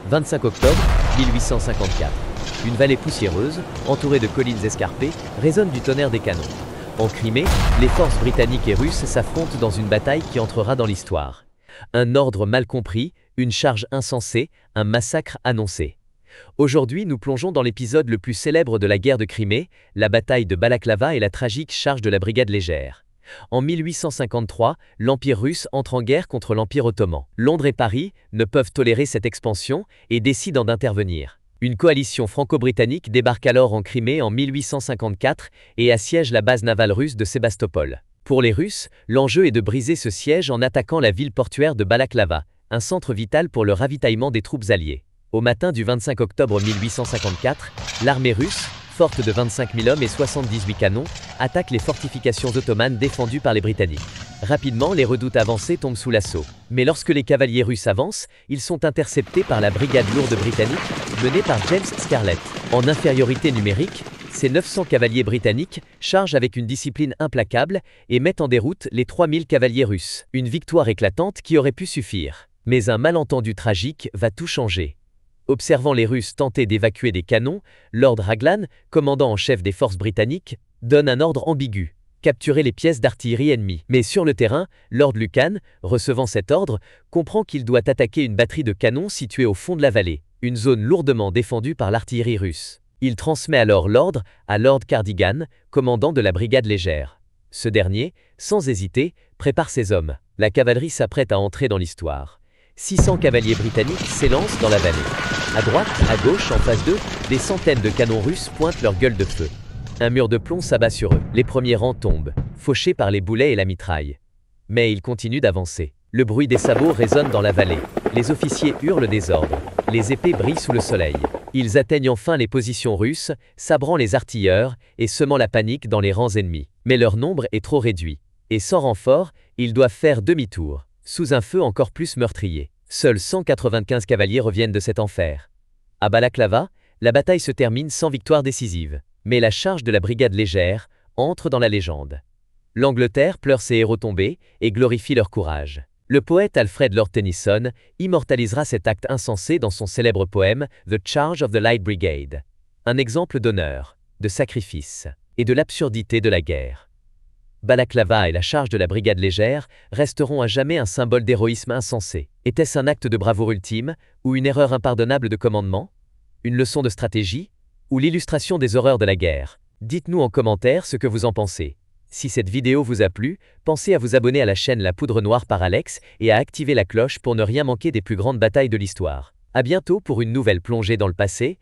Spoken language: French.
25 octobre 1854. Une vallée poussiéreuse, entourée de collines escarpées, résonne du tonnerre des canons. En Crimée, les forces britanniques et russes s'affrontent dans une bataille qui entrera dans l'histoire. Un ordre mal compris, une charge insensée, un massacre annoncé. Aujourd'hui, nous plongeons dans l'épisode le plus célèbre de la guerre de Crimée, la bataille de Balaklava et la tragique charge de la brigade légère. En 1853, l'Empire russe entre en guerre contre l'Empire ottoman. Londres et Paris ne peuvent tolérer cette expansion et décident d'intervenir. Une coalition franco-britannique débarque alors en Crimée en 1854 et assiège la base navale russe de Sébastopol. Pour les Russes, l'enjeu est de briser ce siège en attaquant la ville portuaire de Balaklava, un centre vital pour le ravitaillement des troupes alliées. Au matin du 25 octobre 1854, l'armée russe, forte de 25 000 hommes et 78 canons, attaque les fortifications ottomanes défendues par les Britanniques. Rapidement, les redoutes avancées tombent sous l'assaut. Mais lorsque les cavaliers russes avancent, ils sont interceptés par la brigade lourde britannique, menée par James Scarlett. En infériorité numérique, ces 900 cavaliers britanniques chargent avec une discipline implacable et mettent en déroute les 3000 cavaliers russes. Une victoire éclatante qui aurait pu suffire. Mais un malentendu tragique va tout changer. Observant les Russes tenter d'évacuer des canons, Lord Raglan, commandant en chef des forces britanniques, donne un ordre ambigu, capturer les pièces d'artillerie ennemies. Mais sur le terrain, Lord Lucan, recevant cet ordre, comprend qu'il doit attaquer une batterie de canons située au fond de la vallée, une zone lourdement défendue par l'artillerie russe. Il transmet alors l'ordre à Lord Cardigan, commandant de la brigade légère. Ce dernier, sans hésiter, prépare ses hommes. La cavalerie s'apprête à entrer dans l'histoire. 600 cavaliers britanniques s'élancent dans la vallée. À droite, à gauche, en face d'eux, des centaines de canons russes pointent leur gueule de feu. Un mur de plomb s'abat sur eux. Les premiers rangs tombent, fauchés par les boulets et la mitraille. Mais ils continuent d'avancer. Le bruit des sabots résonne dans la vallée. Les officiers hurlent des ordres. Les épées brillent sous le soleil. Ils atteignent enfin les positions russes, sabrant les artilleurs et semant la panique dans les rangs ennemis. Mais leur nombre est trop réduit. Et sans renfort, ils doivent faire demi-tour, sous un feu encore plus meurtrier. Seuls 195 cavaliers reviennent de cet enfer. À Balaklava, la bataille se termine sans victoire décisive. Mais la charge de la brigade légère entre dans la légende. L'Angleterre pleure ses héros tombés et glorifie leur courage. Le poète Alfred Lord Tennyson immortalisera cet acte insensé dans son célèbre poème The Charge of the Light Brigade. Un exemple d'honneur, de sacrifice et de l'absurdité de la guerre. Balaklava et la charge de la brigade légère resteront à jamais un symbole d'héroïsme insensé. Était-ce un acte de bravoure ultime ou une erreur impardonnable de commandement? Une leçon de stratégie ou l'illustration des horreurs de la guerre? Dites-nous en commentaire ce que vous en pensez. Si cette vidéo vous a plu, pensez à vous abonner à la chaîne La Poudre Noire par Alex et à activer la cloche pour ne rien manquer des plus grandes batailles de l'histoire. À bientôt pour une nouvelle plongée dans le passé,